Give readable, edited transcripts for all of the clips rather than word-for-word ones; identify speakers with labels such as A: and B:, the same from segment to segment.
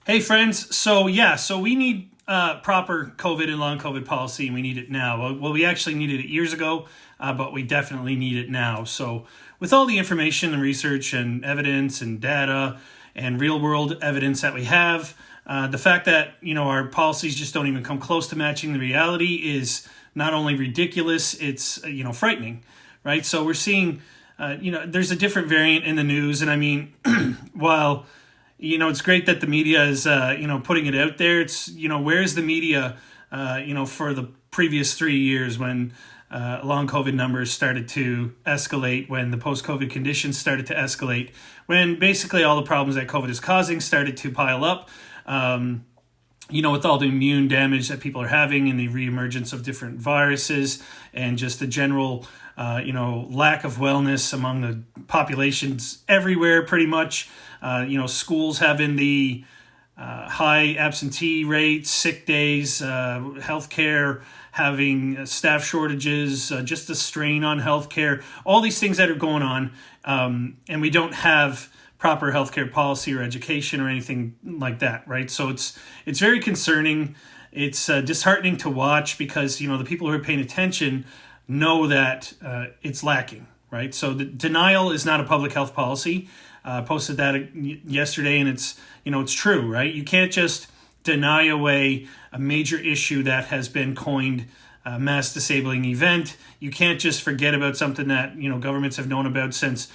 A: Hey friends, so we need proper COVID and long COVID policy, and we need it now. Well, we actually needed it years ago, but we definitely need it now. So, with all the information and research and evidence and data and real world evidence that we have, the fact that our policies just don't even come close to matching the reality is not only ridiculous, it's frightening, right? So we're seeing, there's a different variant in the news, and I mean, while it's great that the media is, putting it out there. It's, where's the media, for the previous 3 years when long COVID numbers started to escalate, when the post-COVID conditions started to escalate, when basically all the problems that COVID is causing started to pile up, with all the immune damage that people are having and the reemergence of different viruses and just the general, lack of wellness among the populations everywhere, pretty much. Schools having the high absentee rates, sick days, healthcare having staff shortages, just the strain on healthcare, all these things that are going on, and we don't have proper healthcare policy or education or anything like that, right? So it's very concerning. It's disheartening to watch because the people who are paying attention know that it's lacking, right? So the denial is not a public health policy. Posted that yesterday, and it's true, right? You can't just deny away a major issue that has been coined a mass disabling event. You can't just forget about something that governments have known about since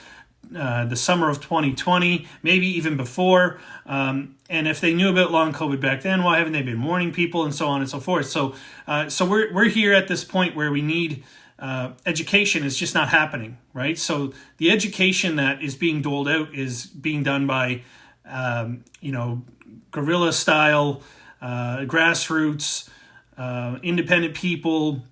A: the summer of 2020, maybe even before. And if they knew about long COVID back then, why haven't they been warning people and so on and so forth? So we're here at this point where we need. Education is just not happening, right? So the education that is being doled out is being done by, guerrilla style, grassroots, independent people,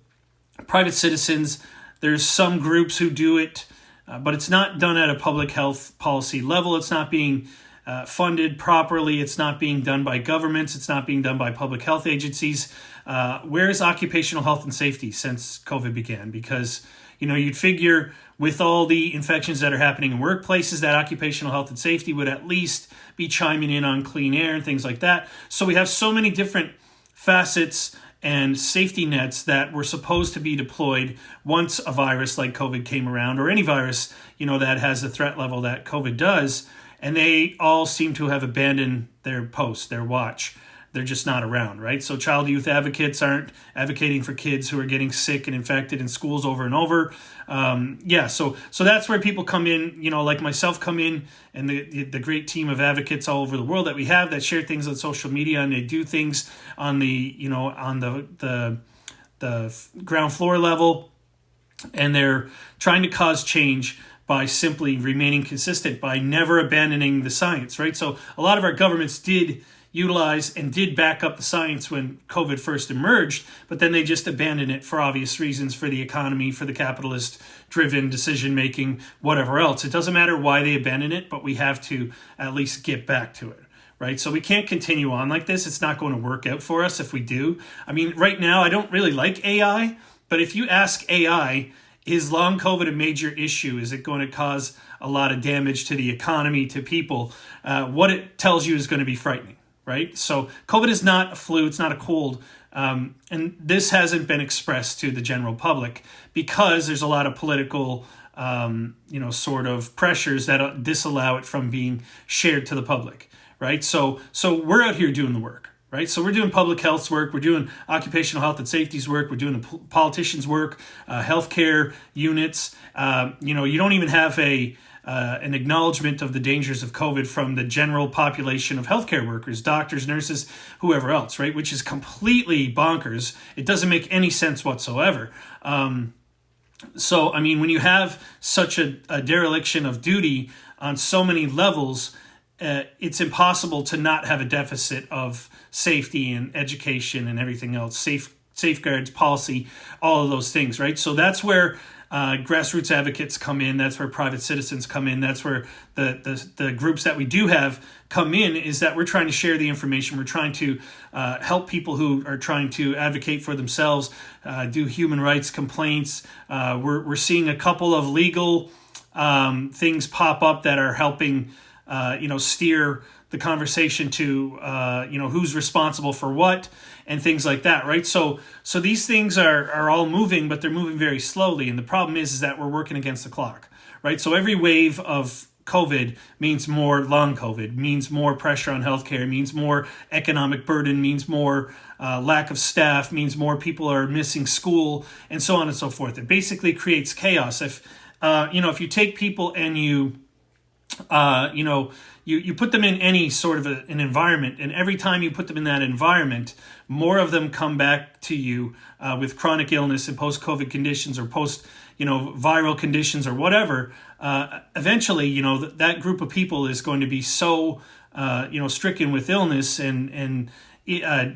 A: private citizens. There's some groups who do it, but it's not done at a public health policy level. It's not being funded properly. It's not being done by governments. It's not being done by public health agencies. Where's occupational health and safety since COVID began? Because, you'd figure with all the infections that are happening in workplaces that occupational health and safety would at least be chiming in on clean air and things like that. So we have so many different facets and safety nets that were supposed to be deployed once a virus like COVID came around, or any virus, that has the threat level that COVID does. And they all seem to have abandoned their post, their watch. They're just not around, right? So child youth advocates aren't advocating for kids who are getting sick and infected in schools over and over. So that's where people come in, like myself come in, and the great team of advocates all over the world that we have that share things on social media, and they do things on the, on the ground floor level, and they're trying to cause change by simply remaining consistent, by never abandoning the science, right? So a lot of our governments did utilize and did back up the science when COVID first emerged, but then they just abandoned it for obvious reasons, for the economy, for the capitalist-driven decision-making, whatever else. It doesn't matter why they abandoned it, but we have to at least get back to it, right? So we can't continue on like this. It's not going to work out for us if we do. I mean, right now, I don't really like AI, but if you ask AI, is long COVID a major issue? Is it going to cause a lot of damage to the economy, to people? What it tells you is going to be frightening, right? So COVID is not a flu. It's not a cold. And this hasn't been expressed to the general public because there's a lot of political, sort of pressures that disallow it from being shared to the public, right? So we're out here doing the work. Right, so we're doing public health's work, we're doing occupational health and safety's work, we're doing the politicians' work, healthcare units. You don't even have an acknowledgement of the dangers of COVID from the general population of healthcare workers, doctors, nurses, whoever else, right? Which is completely bonkers. It doesn't make any sense whatsoever. So, I mean, when you have such a dereliction of duty on so many levels, it's impossible to not have a deficit of safety and education and everything else, safeguards, policy, all of those things, right? So that's where grassroots advocates come in. That's where private citizens come in. That's where the groups that we do have come in, is that we're trying to share the information. We're trying to help people who are trying to advocate for themselves, do human rights complaints. We're seeing a couple of legal things pop up that are helping steer the conversation to who's responsible for what and things like that, right? So these things are all moving, but they're moving very slowly, and the problem is that we're working against the clock, right? So every wave of COVID means more long COVID, means more pressure on healthcare, means more economic burden, means more lack of staff, means more people are missing school, and so on and so forth. It basically creates chaos. If you take people and you put them in any sort of an environment, and every time you put them in that environment, more of them come back to you with chronic illness and post-COVID conditions or viral conditions or whatever. Eventually, that group of people is going to be so, stricken with illness and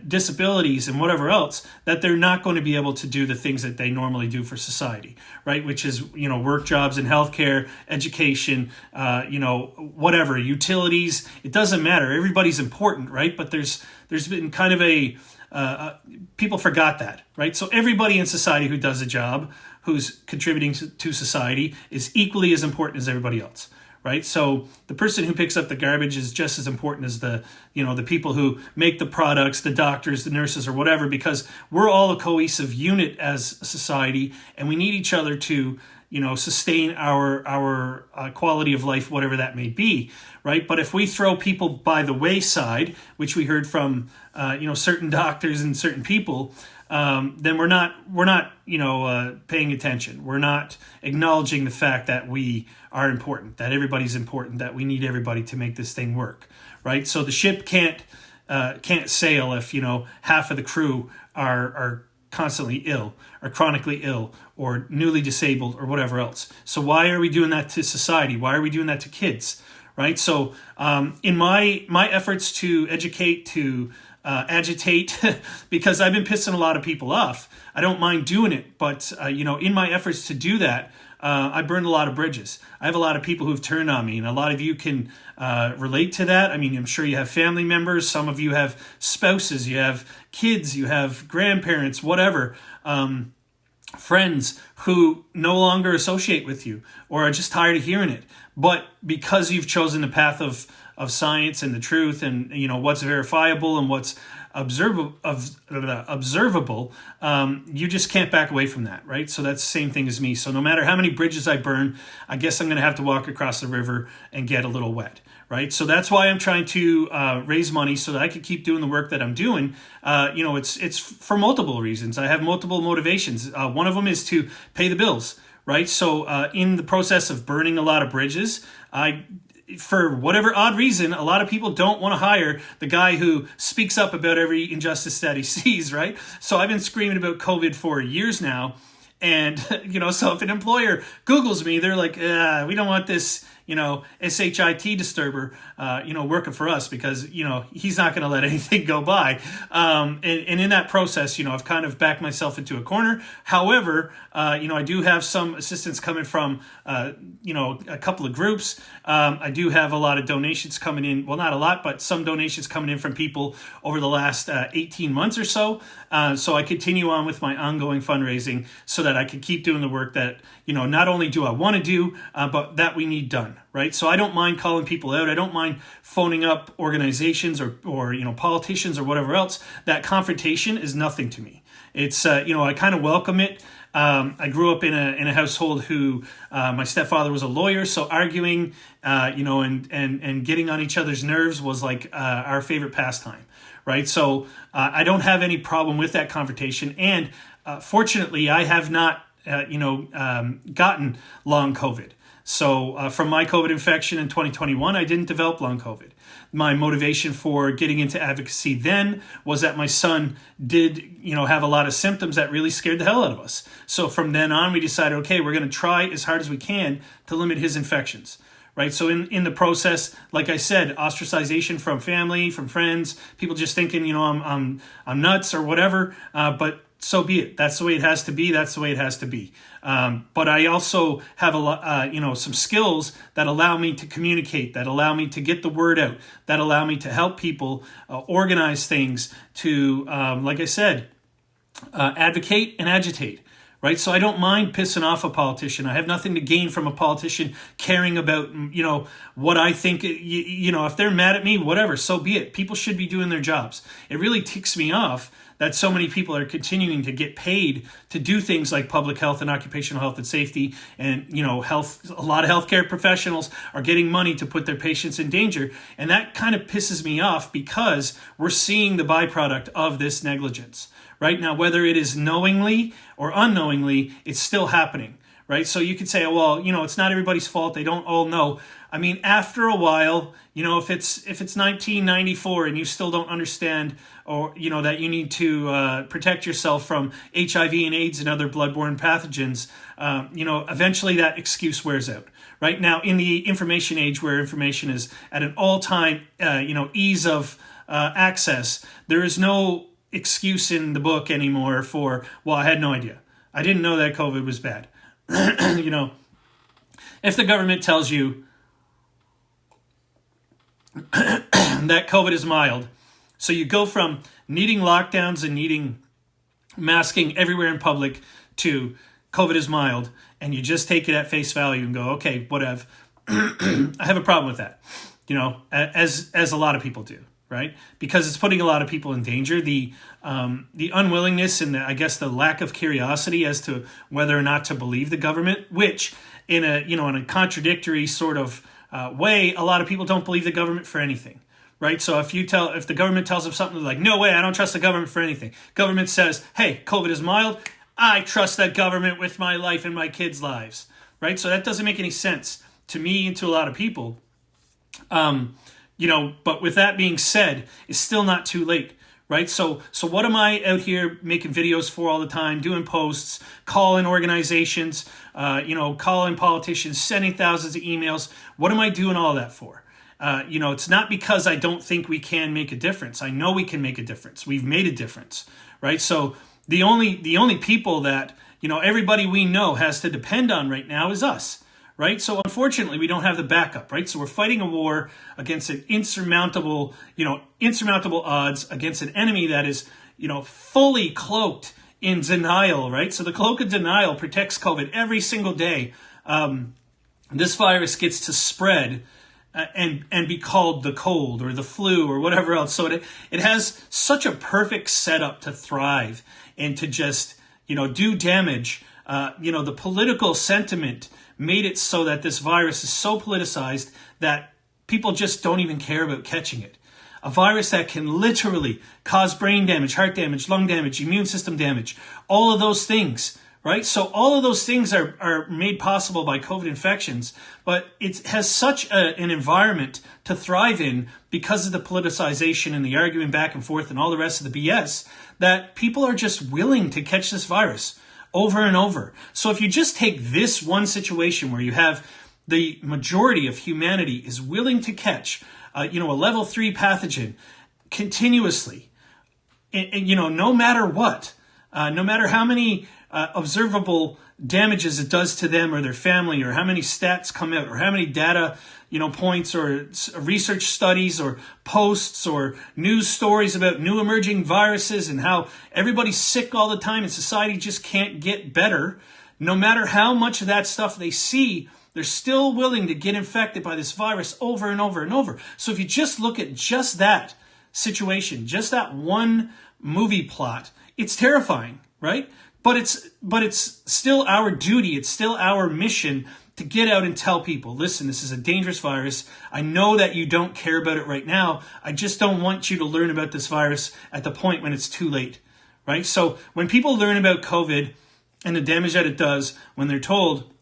A: disabilities and whatever else, that they're not going to be able to do the things that they normally do for society, right? Which is, work jobs in healthcare, education, whatever, utilities. It doesn't matter. Everybody's important, right? But there's been kind of people forgot that, right? So everybody in society who does a job, who's contributing to society, is equally as important as everybody else. Right, so the person who picks up the garbage is just as important as the people who make the products, the doctors, the nurses, or whatever, because we're all a cohesive unit as a society, and we need each other to sustain our quality of life, whatever that may be, right? But if we throw people by the wayside, which we heard from certain doctors and certain people, then we're not paying attention. We're not acknowledging the fact that we are important, that everybody's important, that we need everybody to make this thing work, right? So the ship can't sail if half of the crew are constantly ill or chronically ill or newly disabled or whatever else. So why are we doing that to society? Why are we doing that to kids, right? So in my efforts to educate, to agitate, because I've been pissing a lot of people off, I don't mind doing it, but in my efforts to do that, I burned a lot of bridges. I have a lot of people who've turned on me, and a lot of you can relate to that. I mean, I'm sure you have family members. Some of you have spouses, you have kids, you have grandparents, whatever, friends who no longer associate with you or are just tired of hearing it. But because you've chosen the path of science and the truth and what's verifiable and what's observable, you just can't back away from that, right? So that's the same thing as me. So no matter how many bridges I burn, I guess I'm going to have to walk across the river and get a little wet, right? So that's why I'm trying to raise money so that I can keep doing the work that I'm doing. It's for multiple reasons. I have multiple motivations. One of them is to pay the bills, right? So in the process of burning a lot of bridges, for whatever odd reason, a lot of people don't want to hire the guy who speaks up about every injustice that he sees, right? So I've been screaming about COVID for years now. And, so if an employer Googles me, they're like, we don't want this, SHIT disturber, working for us because, he's not going to let anything go by. And in that process, I've kind of backed myself into a corner. However, I do have some assistance coming from, a couple of groups. I do have a lot of donations coming in. Well, not a lot, but some donations coming in from people over the last 18 months or so. So I continue on with my ongoing fundraising so that I can keep doing the work that, not only do I want to do, but that we need done, right? So I don't mind calling people out. I don't mind phoning up organizations or politicians or whatever else. That confrontation is nothing to me. It's, I kind of welcome it. I grew up in a household who my stepfather was a lawyer, so arguing, and getting on each other's nerves was like our favorite pastime, right? So I don't have any problem with that confrontation, and fortunately, I have not, gotten long COVID. So from my COVID infection in 2021, I didn't develop long COVID. My motivation for getting into advocacy then was that my son did, have a lot of symptoms that really scared the hell out of us. So from then on, we decided, okay, we're going to try as hard as we can to limit his infections. Right. So in the process, like I said, ostracization from family, from friends, people just thinking, I'm nuts or whatever. But so be it. That's the way it has to be. That's the way it has to be. But I also have some skills that allow me to communicate, that allow me to get the word out, that allow me to help people organize things to, like I said, advocate and agitate. right? So I don't mind pissing off a politician. I have nothing to gain from a politician caring about, what I think. If they're mad at me, whatever, so be it. People should be doing their jobs. It really ticks me off that so many people are continuing to get paid to do things like public health and occupational health and safety, and health. A lot of healthcare professionals are getting money to put their patients in danger, and that kind of pisses me off because we're seeing the byproduct of this negligence. Right now, whether it is knowingly or unknowingly, it's still happening. Right, so you could say, well, it's not everybody's fault. They don't all know. I mean, after a while, if it's 1994 and you still don't understand, or that you need to protect yourself from HIV and AIDS and other bloodborne pathogens, eventually that excuse wears out. Right now, in the information age, where information is at an all-time, ease of access, there is no excuse in the book anymore for, well, I had no idea. I didn't know that COVID was bad. If the government tells you that COVID is mild, so you go from needing lockdowns and needing masking everywhere in public to COVID is mild, and you just take it at face value and go, okay, whatever. I have a problem with that, as a lot of people do. Right, because it's putting a lot of people in danger. The unwillingness and the lack of curiosity as to whether or not to believe the government, which in a contradictory sort of way, a lot of people don't believe the government for anything. Right, so if the government tells them something, they're like, no way, I don't trust the government for anything. Government says, hey, COVID is mild, I trust that government with my life and my kids' lives. Right, so that doesn't make any sense to me and to a lot of people. But with that being said, it's still not too late, right? So what am I out here making videos for all the time, doing posts, calling organizations, calling politicians, sending thousands of emails? What am I doing all that for? It's not because I don't think we can make a difference. I know we can make a difference. We've made a difference, right? So the only people that, everybody we know has to depend on right now is us. Right? So unfortunately, we don't have the backup, right? So we're fighting a war against an insurmountable odds against an enemy that is, fully cloaked in denial, right? So the cloak of denial protects COVID every single day. This virus gets to spread and be called the cold or the flu or whatever else. So it has such a perfect setup to thrive and to just, do damage. The political sentiment made it so that this virus is so politicized that people just don't even care about catching it. A virus that can literally cause brain damage, heart damage, lung damage, immune system damage, all of those things, right? So all of those things are made possible by COVID infections, but it has such an environment to thrive in because of the politicization and the arguing back and forth and all the rest of the BS that people are just willing to catch this virus over and over. So if you just take this one situation where you have the majority of humanity is willing to catch, a level 3 pathogen continuously, no matter what, no matter how many observable damages it does to them or their family, or how many stats come out, or how many data, points or research studies or posts or news stories about new emerging viruses and how everybody's sick all the time and society just can't get better. No matter how much of that stuff they see, they're still willing to get infected by this virus over and over and over. So if you just look at just that situation, just that one movie plot, it's terrifying, right? But it's still our duty, it's still our mission to get out and tell people, listen, this is a dangerous virus. I know that you don't care about it right now. I just don't want you to learn about this virus at the point when it's too late, right? So when people learn about COVID and the damage that it does, when they're told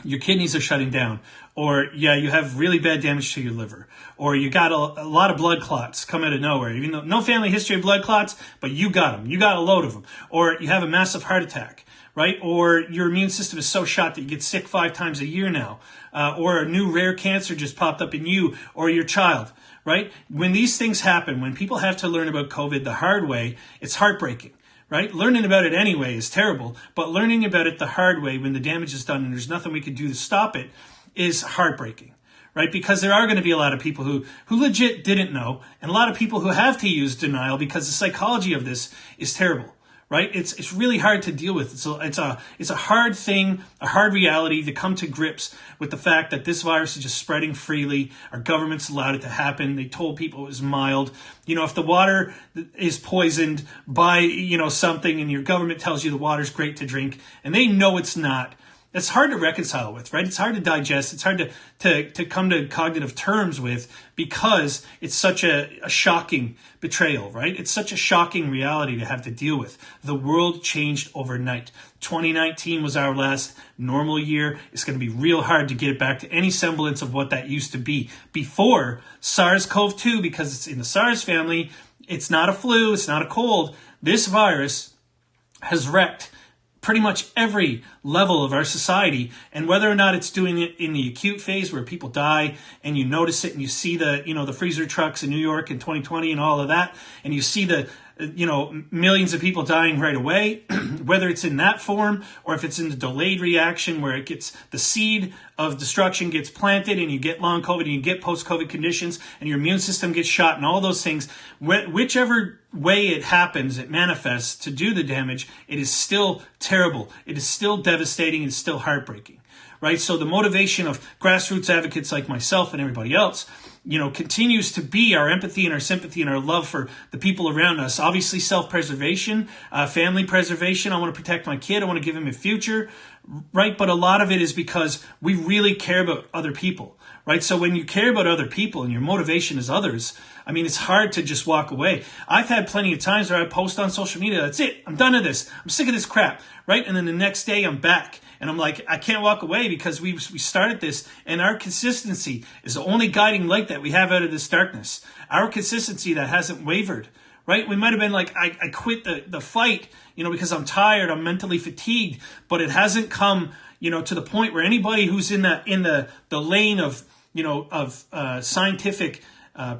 A: your kidneys are shutting down, or you have really bad damage to your liver, or you got a lot of blood clots come out of nowhere, even though no family history of blood clots, but you got them, you got a load of them, or you have a massive heart attack, right? Or your immune system is so shot that you get sick 5 times a year now, or a new rare cancer just popped up in you or your child, right? When these things happen, when people have to learn about COVID the hard way, it's heartbreaking. Right? Learning about it anyway is terrible, but learning about it the hard way when the damage is done and there's nothing we can do to stop it is heartbreaking, right? Because there are going to be a lot of people who legit didn't know, and a lot of people who have to use denial because the psychology of this is terrible, right? It's really hard to deal with. It's a hard thing, a hard reality to come to grips with the fact that this virus is just spreading freely. Our government's allowed it to happen. They told people it was mild. If the water is poisoned by, something, and your government tells you the water's great to drink and they know it's not, it's hard to reconcile with, right? It's hard to digest. It's hard to come to cognitive terms with, because it's such a shocking betrayal, right? It's such a shocking reality to have to deal with. The world changed overnight. 2019 was our last normal year. It's going to be real hard to get it back to any semblance of what that used to be before SARS-CoV-2, because it's in the SARS family. It's not a flu. It's not a cold. This virus has wrecked pretty much every level of our society, and whether or not it's doing it in the acute phase where people die and you notice it and you see the freezer trucks in New York in 2020 and all of that, and you see the millions of people dying right away, whether it's in that form or if it's in the delayed reaction where it gets, the seed of destruction gets planted and you get long COVID and you get post-COVID conditions and your immune system gets shot and all those things, whichever way it happens, it manifests to do the damage, it is still terrible. It is still devastating. It's still heartbreaking, right? So the motivation of grassroots advocates like myself and everybody else, continues to be our empathy and our sympathy and our love for the people around us. Obviously, self-preservation, family preservation. I want to protect my kid. I want to give him a future, right? But a lot of it is because we really care about other people, right? So when you care about other people and your motivation is others, it's hard to just walk away. I've had plenty of times where I post on social media, that's it, I'm done with this. I'm sick of this crap, right? And then the next day I'm back. And I'm like, I can't walk away because we started this, and our consistency is the only guiding light that we have out of this darkness. Our consistency that hasn't wavered, right? We might have been like, I quit the fight, because I'm tired, I'm mentally fatigued, but it hasn't come, to the point where anybody who's in the lane of, scientific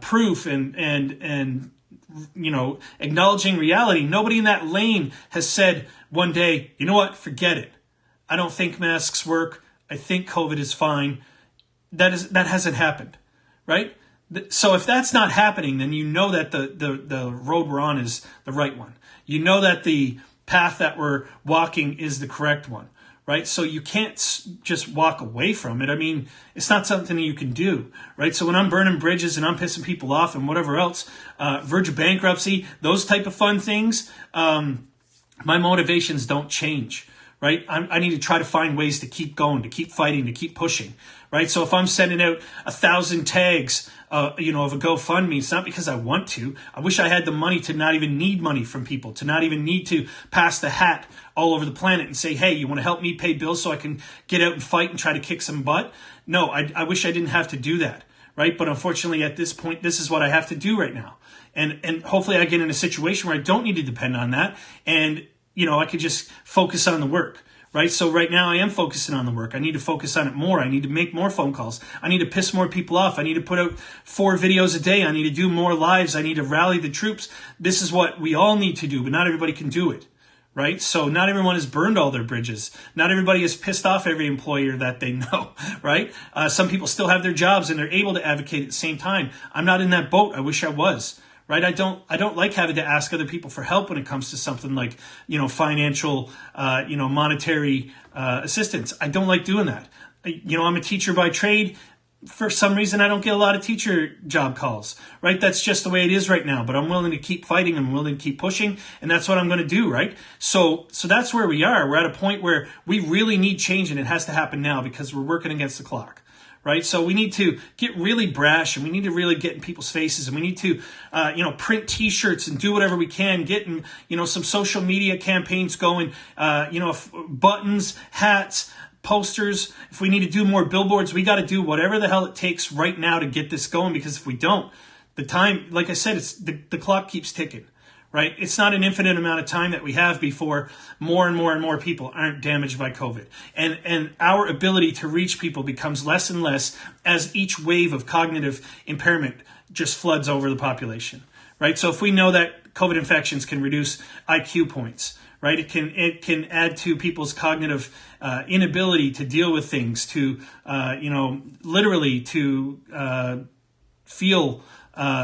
A: proof and acknowledging reality, nobody in that lane has said one day, you know what, forget it. I don't think masks work. I think COVID is fine. That hasn't happened, right? So if that's not happening, then you know that the road we're on is the right one. You know that the path that we're walking is the correct one, right? So you can't just walk away from it. It's not something that you can do, right? So when I'm burning bridges and I'm pissing people off and whatever else, verge of bankruptcy, those type of fun things, my motivations don't change. Right? I need to try to find ways to keep going, to keep fighting, to keep pushing, right? So if I'm sending out 1,000 tags, of a GoFundMe, it's not because I want to. I wish I had the money to not even need money from people, to not even need to pass the hat all over the planet and say, hey, you want to help me pay bills so I can get out and fight and try to kick some butt? No, I wish I didn't have to do that, right? But unfortunately, at this point, this is what I have to do right now. And hopefully I get in a situation where I don't need to depend on that. And I could just focus on the work, right? So right now I am focusing on the work. I need to focus on it more. I need to make more phone calls. I need to piss more people off. I need to put out 4 videos a day. I need to do more lives. I need to rally the troops. This is what we all need to do, but not everybody can do it, right? So not everyone has burned all their bridges. Not everybody has pissed off every employer that they know, right? Some people still have their jobs and they're able to advocate at the same time. I'm not in that boat. I wish I was. Right? I don't like having to ask other people for help when it comes to something like, financial, monetary assistance. I don't like doing that. I'm a teacher by trade. For some reason, I don't get a lot of teacher job calls, right? That's just the way it is right now, but I'm willing to keep fighting. I'm willing to keep pushing, and that's what I'm going to do, right? So that's where we are. We're at a point where we really need change, and it has to happen now because we're working against the clock. Right. So we need to get really brash, and we need to really get in people's faces, and we need to, print T-shirts and do whatever we can, get in, some social media campaigns going, buttons, hats, posters. If we need to do more billboards, we got to do whatever the hell it takes right now to get this going, because if we don't, the time, like I said, the clock keeps ticking. Right? It's not an infinite amount of time that we have before more and more and more people aren't damaged by COVID. And our ability to reach people becomes less and less as each wave of cognitive impairment just floods over the population. Right? So if we know that COVID infections can reduce IQ points, right? It can add to people's cognitive inability to deal with things, to literally to feel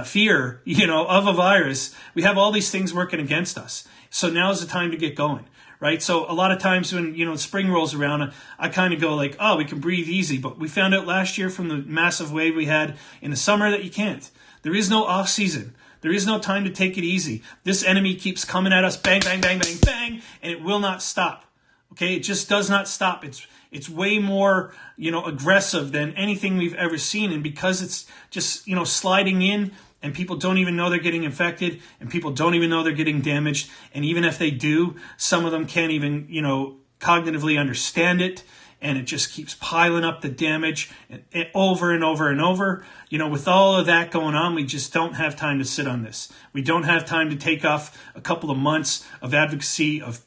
A: fear, of a virus. We have all these things working against us. So now is the time to get going, right? So a lot of times when, spring rolls around, I kind of go like, oh, we can breathe easy. But we found out last year from the massive wave we had in the summer that you can't. There is no off season. There is no time to take it easy. This enemy keeps coming at us, bang, bang, bang, bang, bang, and it will not stop. Okay, it just does not stop. It's way more, aggressive than anything we've ever seen. And because it's just, sliding in and people don't even know they're getting infected and people don't even know they're getting damaged. And even if they do, some of them can't even, cognitively understand it. And it just keeps piling up the damage over and over and over. With all of that going on, we just don't have time to sit on this. We don't have time to take off a couple of months of advocacy, of,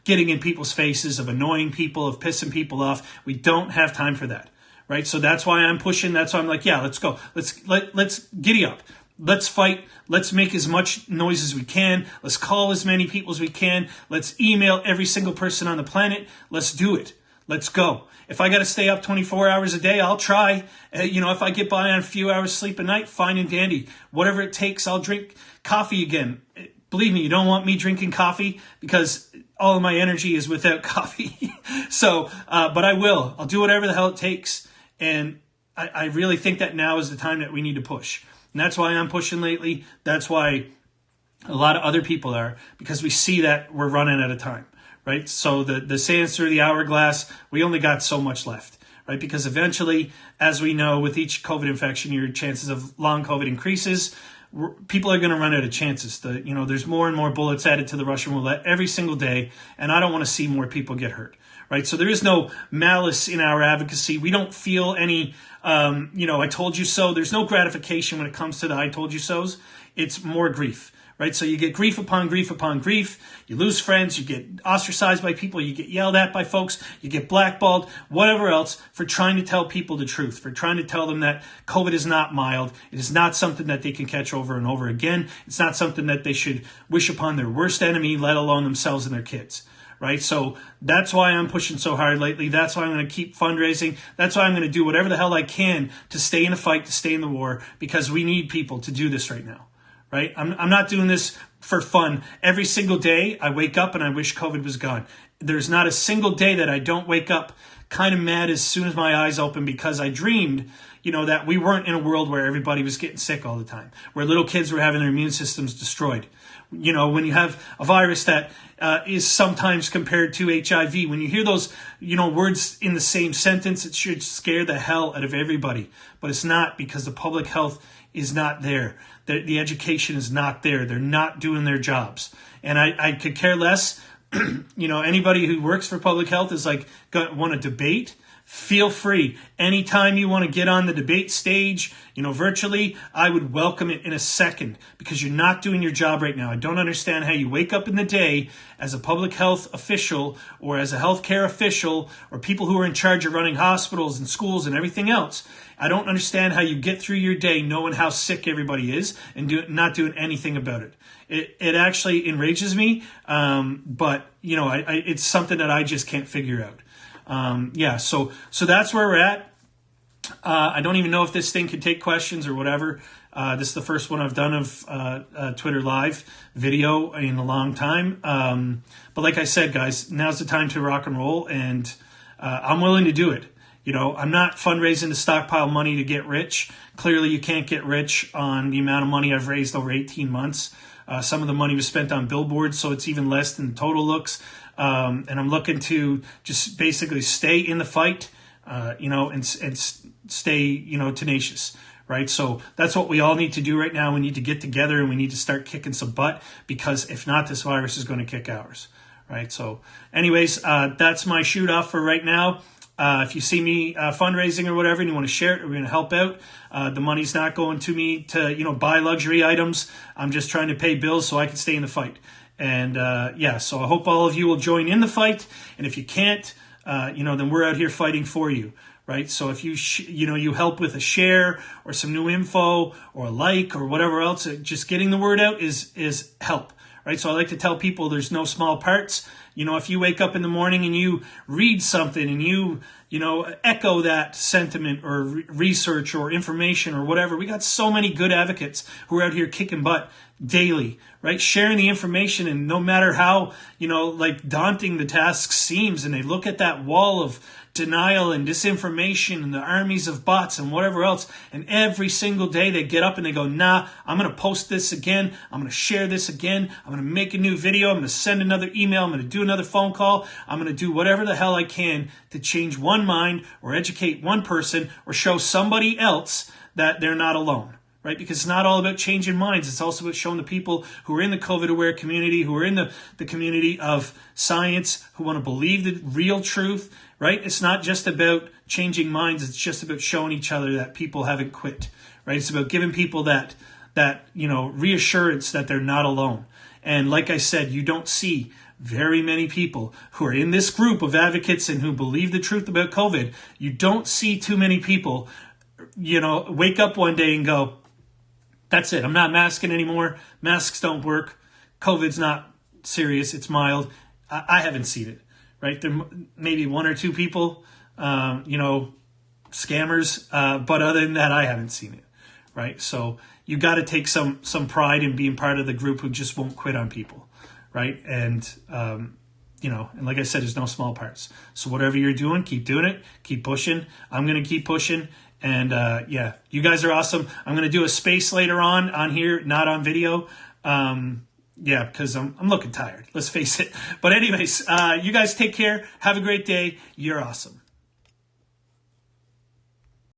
A: getting in people's faces, of annoying people, of pissing people off. We don't have time for that, right? So that's why I'm pushing. That's why I'm like, yeah, let's go. Let's giddy up. Let's fight. Let's make as much noise as we can. Let's call as many people as we can. Let's email every single person on the planet. Let's do it. Let's go. If I got to stay up 24 hours a day, I'll try. If I get by on a few hours sleep a night, fine and dandy. Whatever it takes, I'll drink coffee again. Believe me, you don't want me drinking coffee because all of my energy is without coffee. So, but I will. I'll do whatever the hell it takes. And I really think that now is the time that we need to push. And that's why I'm pushing lately. That's why a lot of other people are, because we see that we're running out of time. Right? So the sands through the hourglass, we only got so much left, right? Because eventually, as we know, with each COVID infection, your chances of long COVID increases. People are going to run out of chances. There's more and more bullets added to the Russian roulette every single day, and I don't want to see more people get hurt, right? So there is no malice in our advocacy. We don't feel any, I told you so. There's no gratification when it comes to the I told you so's. It's more grief. Right, so you get grief upon grief upon grief. You lose friends. You get ostracized by people. You get yelled at by folks. You get blackballed, whatever else, for trying to tell people the truth, for trying to tell them that COVID is not mild. It is not something that they can catch over and over again. It's not something that they should wish upon their worst enemy, let alone themselves and their kids. Right, so that's why I'm pushing so hard lately. That's why I'm going to keep fundraising. That's why I'm going to do whatever the hell I can to stay in the fight, to stay in the war, because we need people to do this right now. Right? I'm not doing this for fun. Every single day I wake up and I wish COVID was gone. There's not a single day that I don't wake up kind of mad as soon as my eyes open, because I dreamed, that we weren't in a world where everybody was getting sick all the time, where little kids were having their immune systems destroyed. When you have a virus that is sometimes compared to HIV, when you hear those, words in the same sentence, it should scare the hell out of everybody. But it's not, because the public health is not there. The education is not there. They're not doing their jobs. And I could care less. Anybody who works for public health is want to debate. Feel free. Anytime you want to get on the debate stage, virtually, I would welcome it in a second, because you're not doing your job right now. I don't understand how you wake up in the day as a public health official or as a healthcare official or people who are in charge of running hospitals and schools and everything else. I don't understand how you get through your day knowing how sick everybody is and not doing anything about it. It actually enrages me, but it's something that I just can't figure out. So that's where we're at. I don't even know if this thing can take questions or whatever. This is the first one I've done of Twitter Live video in a long time. But like I said, guys, now's the time to rock and roll, and I'm willing to do it. I'm not fundraising to stockpile money to get rich. Clearly, you can't get rich on the amount of money I've raised over 18 months. Some of the money was spent on billboards, so it's even less than the total looks. And I'm looking to just basically stay in the fight, and stay, tenacious, right? So that's what we all need to do right now. We need to get together and we need to start kicking some butt, because if not, this virus is going to kick ours, right? So anyways, that's my shoot off for right now. If you see me fundraising or whatever and you want to share it, or we're going to help out, the money's not going to me to, buy luxury items. I'm just trying to pay bills so I can stay in the fight. And so I hope all of you will join in the fight. And if you can't, then we're out here fighting for you, right? So if you, you help with a share or some new info or a like or whatever else, just getting the word out is help, right? So I like to tell people there's no small parts. if you wake up in the morning and you read something and you echo that sentiment or research or information or whatever. We got so many good advocates who are out here kicking butt daily, right? Sharing the information, and no matter how, daunting the task seems, and they look at that wall of denial and disinformation and the armies of bots and whatever else, and every single day they get up and they go, nah, I'm going to post this again, I'm going to share this again, I'm going to make a new video, I'm going to send another email, I'm going to do another phone call, I'm going to do whatever the hell I can to change one mind or educate one person or show somebody else that they're not alone. Right? Because it's not all about changing minds. It's also about showing the people who are in the COVID-aware community, who are in the community of science, who want to believe the real truth, right? It's not just about changing minds. It's just about showing each other that people haven't quit, right? It's about giving people that reassurance that they're not alone. And like I said, you don't see very many people who are in this group of advocates and who believe the truth about COVID. You don't see too many people, wake up one day and go, that's it. I'm not masking anymore. Masks don't work. COVID's not serious. It's mild. I haven't seen it, right? There may be one or two people, scammers. But other than that, I haven't seen it, right? So you got to take some pride in being part of the group who just won't quit on people, right? And, and like I said, there's no small parts. So whatever you're doing, keep doing it. Keep pushing. I'm going to keep pushing. And you guys are awesome. I'm going to do a space later on here, not on video. Because I'm looking tired. Let's face it. But anyways, you guys take care. Have a great day. You're awesome.